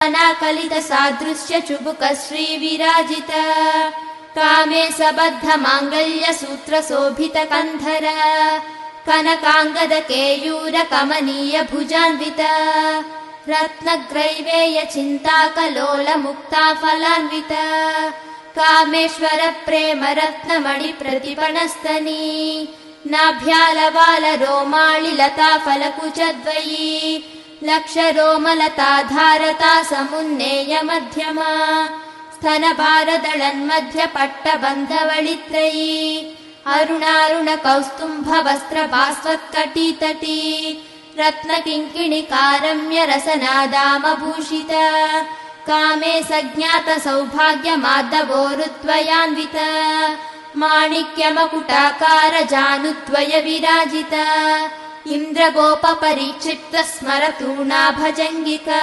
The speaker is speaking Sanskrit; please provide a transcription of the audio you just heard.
अनाकलित सादृश्य चुबुक श्री विराजित कामे सबद्ध मांगल्य सूत्र शोभित कंधर कनकांगद केयूर कमनीय भुजान्वित रत्नग्रैवेय चिन्ताकलोल मुक्ता फलान्वित कामेश्वर प्रेम रत्नमणि प्रतिपणस्तनी नाभ्यालवाल रोमाळि लता फलकुचद्वयी लक्ष रोमलता धारता समुन्नेय मध्यमा स्तनभारदळन्मध्य पट्टबन्धवळित्रयी अरुणारुण कौस्तुम्भ वस्त्र भास्वत्कटीतटी रत्नकिङ्किणिकारम्य रसनादामभूषित कामे सज्ञात सौभाग्य माधवोरुद्वयान्वित माणिक्यमकुटाकार जानुद्वय विराजित इन्द्रगोप परिक्षिप्त स्मरतूणा भजङ्गिका